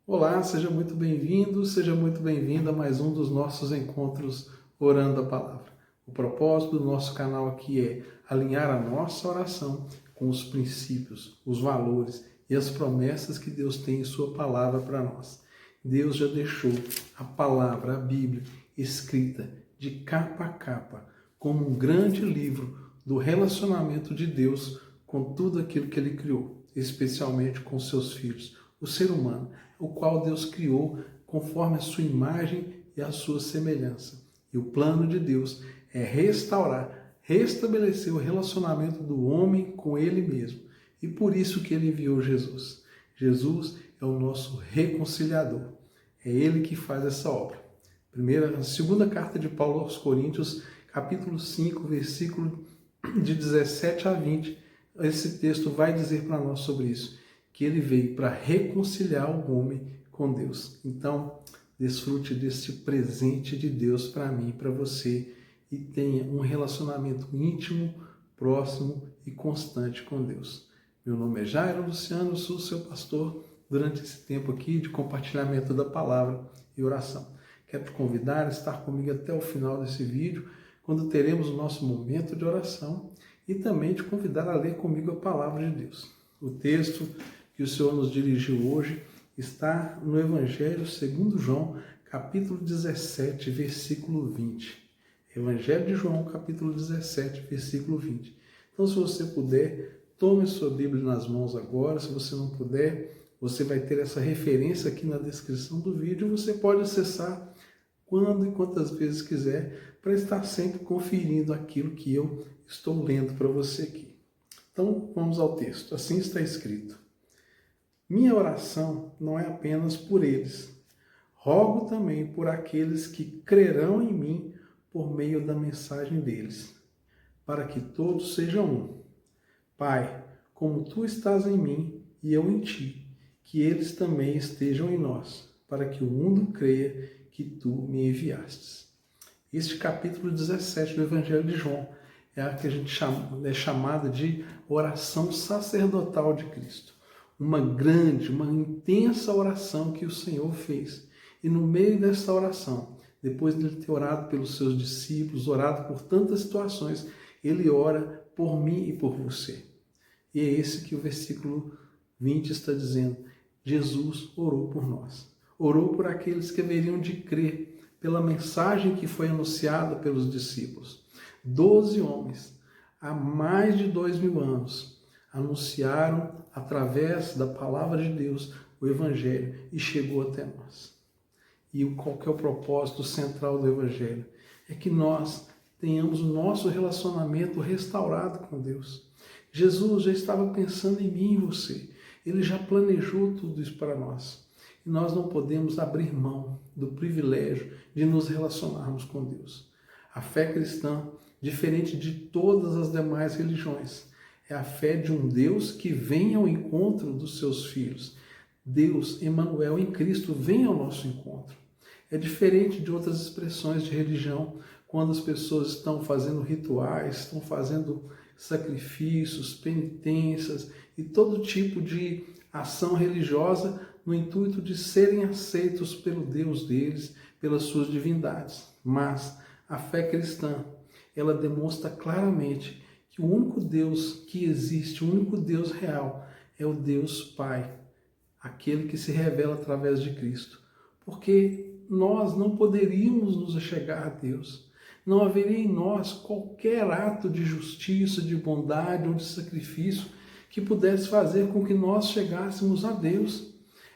Olá, seja muito bem-vindo, seja muito bem-vinda a mais um dos nossos encontros Orando a Palavra. O propósito do nosso canal aqui é alinhar a nossa oração com os princípios, os valores e as promessas que Deus tem em sua palavra para nós. Deus já deixou a palavra, a Bíblia, escrita de capa a capa, como um grande livro do relacionamento de Deus com tudo aquilo que Ele criou, especialmente com seus filhos, o ser humano, o qual Deus criou conforme a sua imagem e a sua semelhança. E o plano de Deus é restabelecer o relacionamento do homem com Ele mesmo. E por isso que Ele enviou Jesus. Jesus é o nosso reconciliador. É Ele que faz essa obra. Segunda carta de Paulo aos Coríntios, capítulo 5, versículo de 17 a 20, esse texto vai dizer para nós sobre isso, que ele veio para reconciliar o homem com Deus. Então, desfrute deste presente de Deus para mim e para você e tenha um relacionamento íntimo, próximo e constante com Deus. Meu nome é Jairo Luciano, sou seu pastor durante esse tempo aqui de compartilhamento da palavra e oração. Quero te convidar a estar comigo até o final desse vídeo, quando teremos o nosso momento de oração, e também te convidar a ler comigo a palavra de Deus. O texto que o Senhor nos dirigiu hoje está no Evangelho segundo João, capítulo 17, versículo 20. Evangelho de João, capítulo 17, versículo 20. Então, se você puder, tome a sua Bíblia nas mãos agora. Se você não puder, você vai ter essa referência aqui na descrição do vídeo. Você pode acessar quando e quantas vezes quiser, para estar sempre conferindo aquilo que eu estou lendo para você aqui. Então, vamos ao texto. Assim está escrito: minha oração não é apenas por eles. Rogo também por aqueles que crerão em mim por meio da mensagem deles, para que todos sejam um. Pai, como tu estás em mim e eu em ti, que eles também estejam em nós, para que o mundo creia que tu me enviastes. Este capítulo 17 do Evangelho de João é a que a gente é chamada de oração sacerdotal de Cristo. Uma grande, uma intensa oração que o Senhor fez. E no meio dessa oração, depois de ele ter orado pelos seus discípulos, orado por tantas situações, ele ora por mim e por você. E é esse que o versículo 20 está dizendo. Jesus orou por nós. Orou por aqueles que haveriam de crer pela mensagem que foi anunciada pelos discípulos. 12 homens, há mais de 2000 anos, anunciaram através da palavra de Deus o Evangelho e chegou até nós. E qual que é o propósito central do Evangelho? É que nós tenhamos o nosso relacionamento restaurado com Deus. Jesus já estava pensando em mim e em você. Ele já planejou tudo isso para nós. E nós não podemos abrir mão do privilégio de nos relacionarmos com Deus. A fé cristã, diferente de todas as demais religiões, é a fé de um Deus que vem ao encontro dos seus filhos. Deus, Emmanuel, em Cristo, vem ao nosso encontro. É diferente de outras expressões de religião, quando as pessoas estão fazendo rituais, estão fazendo sacrifícios, penitências e todo tipo de ação religiosa no intuito de serem aceitos pelo Deus deles, pelas suas divindades. Mas a fé cristã, ela demonstra claramente que o único Deus que existe, o único Deus real, é o Deus Pai, aquele que se revela através de Cristo. Porque nós não poderíamos nos achegar a Deus. Não haveria em nós qualquer ato de justiça, de bondade ou de sacrifício que pudesse fazer com que nós chegássemos a Deus.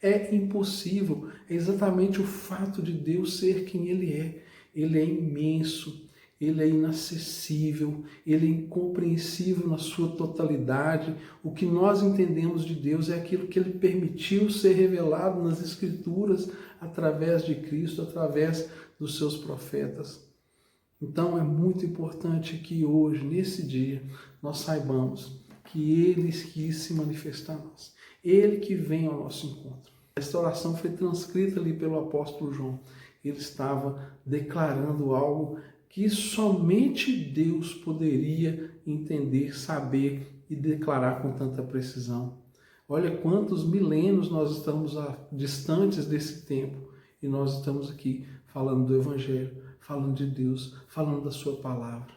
É impossível. É exatamente o fato de Deus ser quem Ele é. Ele é imenso, Ele é inacessível, Ele é incompreensível na sua totalidade. O que nós entendemos de Deus é aquilo que Ele permitiu ser revelado nas Escrituras através de Cristo, através dos seus profetas. Então é muito importante que hoje, nesse dia, nós saibamos que Ele quis se manifestar a nós. Ele que vem ao nosso encontro. Esta oração foi transcrita ali pelo apóstolo João. Ele estava declarando algo que somente Deus poderia entender, saber e declarar com tanta precisão. Olha quantos milênios nós estamos distantes desse tempo e nós estamos aqui falando do Evangelho, falando de Deus, falando da Sua palavra.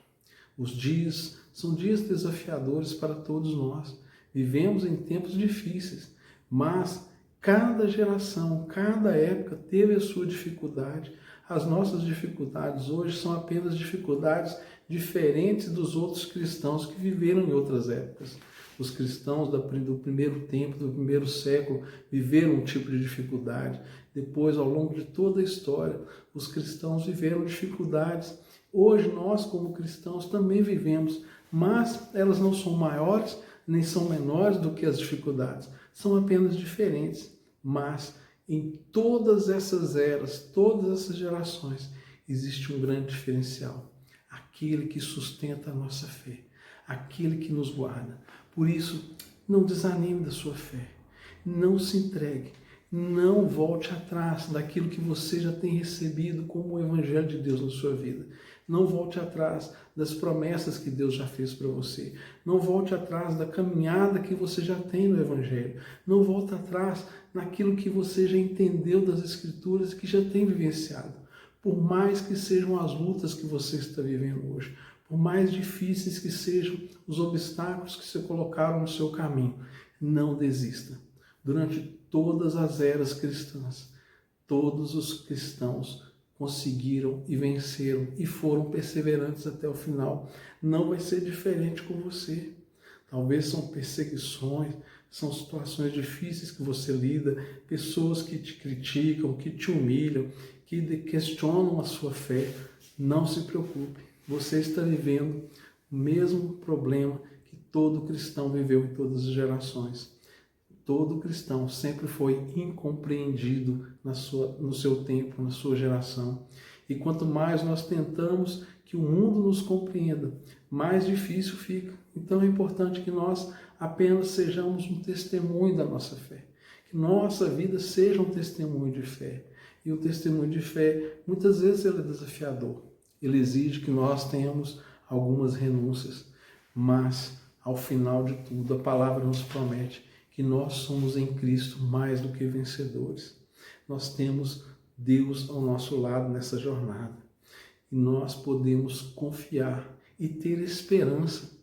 Os dias são dias desafiadores para todos nós. Vivemos em tempos difíceis, mas cada geração, cada época teve a sua dificuldade. As nossas dificuldades hoje são apenas dificuldades diferentes dos outros cristãos que viveram em outras épocas. Os cristãos do primeiro tempo, do primeiro século, viveram um tipo de dificuldade. Depois, ao longo de toda a história, os cristãos viveram dificuldades. Hoje, nós, como cristãos, também vivemos, mas elas não são maiores nem são menores do que as dificuldades. São apenas diferentes. Mas, em todas essas eras, todas essas gerações, existe um grande diferencial. Aquele que sustenta a nossa fé, aquele que nos guarda. Por isso, não desanime da sua fé, não se entregue, não volte atrás daquilo que você já tem recebido como o Evangelho de Deus na sua vida. Não volte atrás das promessas que Deus já fez para você. Não volte atrás da caminhada que você já tem no Evangelho. Não volte atrás naquilo que você já entendeu das Escrituras e que já tem vivenciado. Por mais que sejam as lutas que você está vivendo hoje, por mais difíceis que sejam os obstáculos que se colocaram no seu caminho, não desista. Durante todas as eras cristãs, todos os cristãos conseguiram e venceram e foram perseverantes até o final. Não vai ser diferente com você. Talvez são perseguições, são situações difíceis que você lida, pessoas que te criticam, que te humilham, que questionam a sua fé. Não se preocupe. Você está vivendo o mesmo problema que todo cristão viveu em todas as gerações. Todo cristão sempre foi incompreendido no seu tempo, na sua geração. E quanto mais nós tentamos que o mundo nos compreenda, mais difícil fica. Então é importante que nós apenas sejamos um testemunho da nossa fé. Que nossa vida seja um testemunho de fé. E o testemunho de fé, muitas vezes, ele é desafiador. Ele exige que nós tenhamos algumas renúncias, mas, ao final de tudo, a palavra nos promete que nós somos em Cristo mais do que vencedores. Nós temos Deus ao nosso lado nessa jornada. E nós podemos confiar e ter esperança.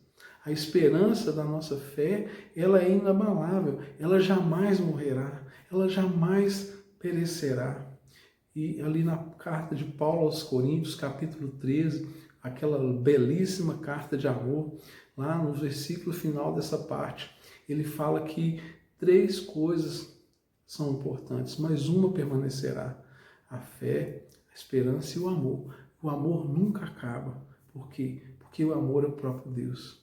A esperança da nossa fé, ela é inabalável, ela jamais morrerá, ela jamais perecerá. E ali na carta de Paulo aos Coríntios, capítulo 13, aquela belíssima carta de amor, lá no versículo final dessa parte, ele fala que 3 coisas são importantes, mas uma permanecerá: a fé, a esperança e o amor. O amor nunca acaba. Por quê? Porque o amor é o próprio Deus.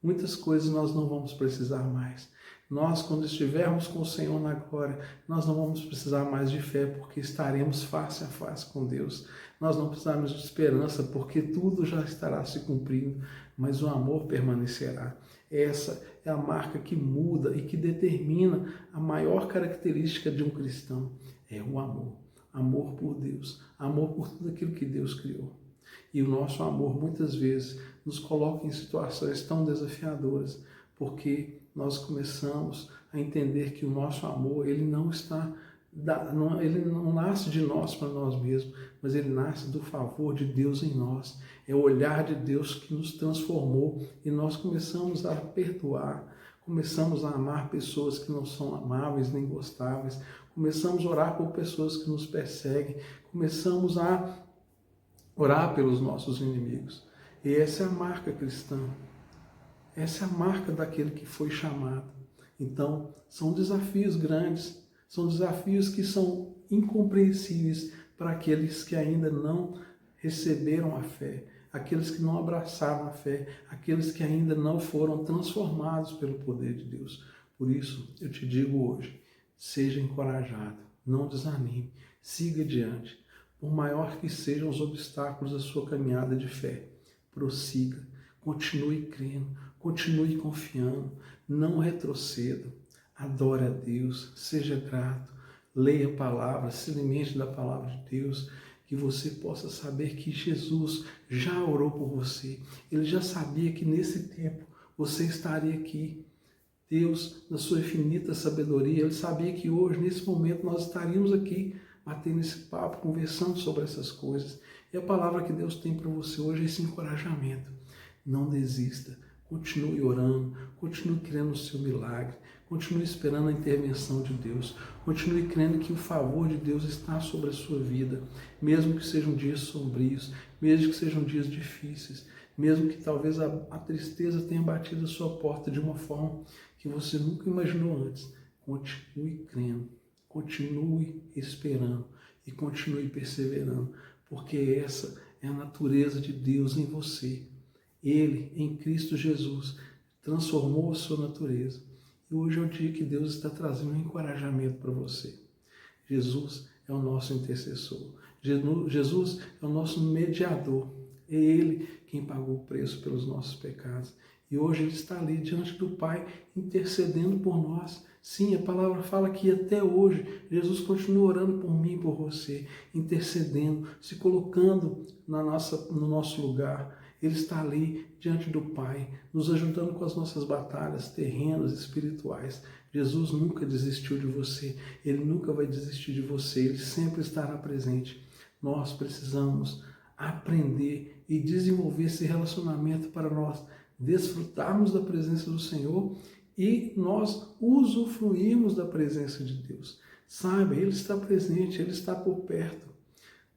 Muitas coisas nós não vamos precisar mais. Nós, quando estivermos com o Senhor na glória, nós não vamos precisar mais de fé, porque estaremos face a face com Deus. Nós não precisaremos de esperança, porque tudo já estará se cumprindo, mas o amor permanecerá. Essa é a marca que muda e que determina a maior característica de um cristão, é o amor. Amor por Deus, amor por tudo aquilo que Deus criou. E o nosso amor, muitas vezes, nos coloca em situações tão desafiadoras, porque nós começamos a entender que o nosso amor, ele não nasce de nós para nós mesmos, mas ele nasce do favor de Deus em nós. É o olhar de Deus que nos transformou e nós começamos a perdoar, começamos a amar pessoas que não são amáveis nem gostáveis, começamos a orar por pessoas que nos perseguem, começamos a orar pelos nossos inimigos. E essa é a marca cristã. Essa é a marca daquele que foi chamado. Então, são desafios grandes, são desafios que são incompreensíveis para aqueles que ainda não receberam a fé, aqueles que não abraçaram a fé, aqueles que ainda não foram transformados pelo poder de Deus. Por isso, eu te digo hoje, seja encorajado, não desanime, siga adiante. Por maior que sejam os obstáculos da sua caminhada de fé, prossiga, continue crendo, continue confiando, não retroceda, adore a Deus, seja grato, leia a palavra, se alimente da palavra de Deus, que você possa saber que Jesus já orou por você, ele já sabia que nesse tempo você estaria aqui, Deus, na sua infinita sabedoria, Ele sabia que hoje, nesse momento, nós estaríamos aqui batendo esse papo, conversando sobre essas coisas. E a palavra que Deus tem para você hoje é esse encorajamento. Não desista. Continue orando, continue crendo no seu milagre, continue esperando a intervenção de Deus, continue crendo que o favor de Deus está sobre a sua vida, mesmo que sejam dias sombrios, mesmo que sejam dias difíceis, mesmo que talvez a tristeza tenha batido a sua porta de uma forma que você nunca imaginou antes. Continue crendo, continue esperando e continue perseverando, porque essa é a natureza de Deus em você. Ele, em Cristo Jesus, transformou a sua natureza. E hoje é o dia que Deus está trazendo um encorajamento para você. Jesus é o nosso intercessor. Jesus é o nosso mediador. É Ele quem pagou o preço pelos nossos pecados. E hoje Ele está ali diante do Pai, intercedendo por nós. Sim, a palavra fala que até hoje Jesus continua orando por mim e por você, intercedendo, se colocando no nosso lugar. Ele está ali diante do Pai, nos ajudando com as nossas batalhas terrenas, espirituais. Jesus nunca desistiu de você, Ele nunca vai desistir de você, Ele sempre estará presente. Nós precisamos aprender e desenvolver esse relacionamento para nós desfrutarmos da presença do Senhor e nós usufruirmos da presença de Deus. Saiba, Ele está presente, Ele está por perto.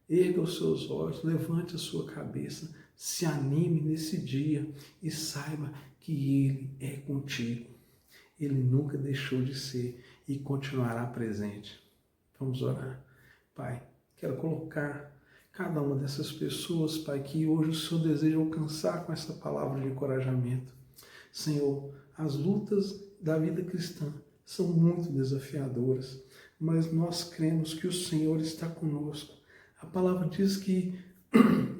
Erga os seus olhos, levante a sua cabeça, se anime nesse dia e saiba que Ele é contigo. Ele nunca deixou de ser e continuará presente. Vamos orar. Pai, quero colocar cada uma dessas pessoas, Pai, que hoje o Senhor deseja alcançar com essa palavra de encorajamento. Senhor, as lutas da vida cristã são muito desafiadoras, mas nós cremos que o Senhor está conosco. A palavra diz que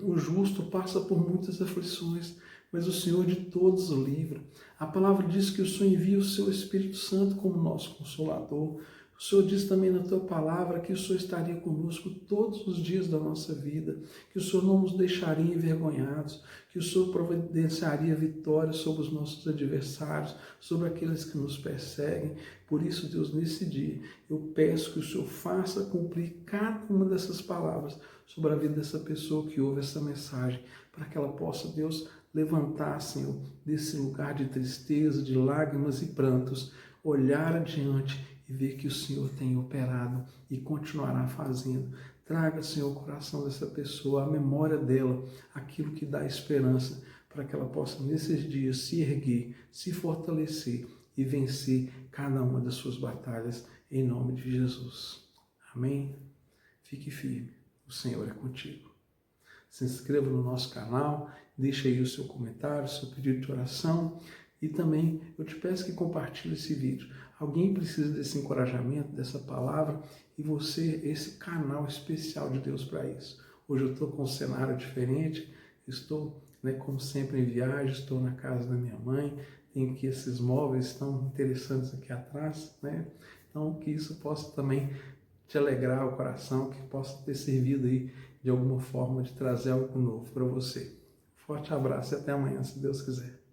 o justo passa por muitas aflições, mas o Senhor de todos o livra. A palavra diz que o Senhor envia o seu Espírito Santo como nosso Consolador. O Senhor diz também na tua palavra que o Senhor estaria conosco todos os dias da nossa vida, que o Senhor não nos deixaria envergonhados, que o Senhor providenciaria vitória sobre os nossos adversários, sobre aqueles que nos perseguem. Por isso, Deus, nesse dia, eu peço que o Senhor faça cumprir cada uma dessas palavras sobre a vida dessa pessoa que ouve essa mensagem, para que ela possa, Deus, levantar, Senhor, desse lugar de tristeza, de lágrimas e prantos, olhar adiante e ver que o Senhor tem operado e continuará fazendo. Traga, Senhor, o coração dessa pessoa, a memória dela, aquilo que dá esperança, para que ela possa, nesses dias, se erguer, se fortalecer e vencer cada uma das suas batalhas, em nome de Jesus. Amém? Fique firme, o Senhor é contigo. Se inscreva no nosso canal, deixe aí o seu comentário, o seu pedido de oração e também eu te peço que compartilhe esse vídeo. Alguém precisa desse encorajamento, dessa palavra e você é esse canal especial de Deus para isso. Hoje eu estou com um cenário diferente, estou, como sempre, em viagem, estou na casa da minha mãe, tenho aqui esses móveis tão interessantes aqui atrás, Então que isso possa também te alegrar o coração, que possa ter servido aí de alguma forma de trazer algo novo para você. Forte abraço e até amanhã, se Deus quiser.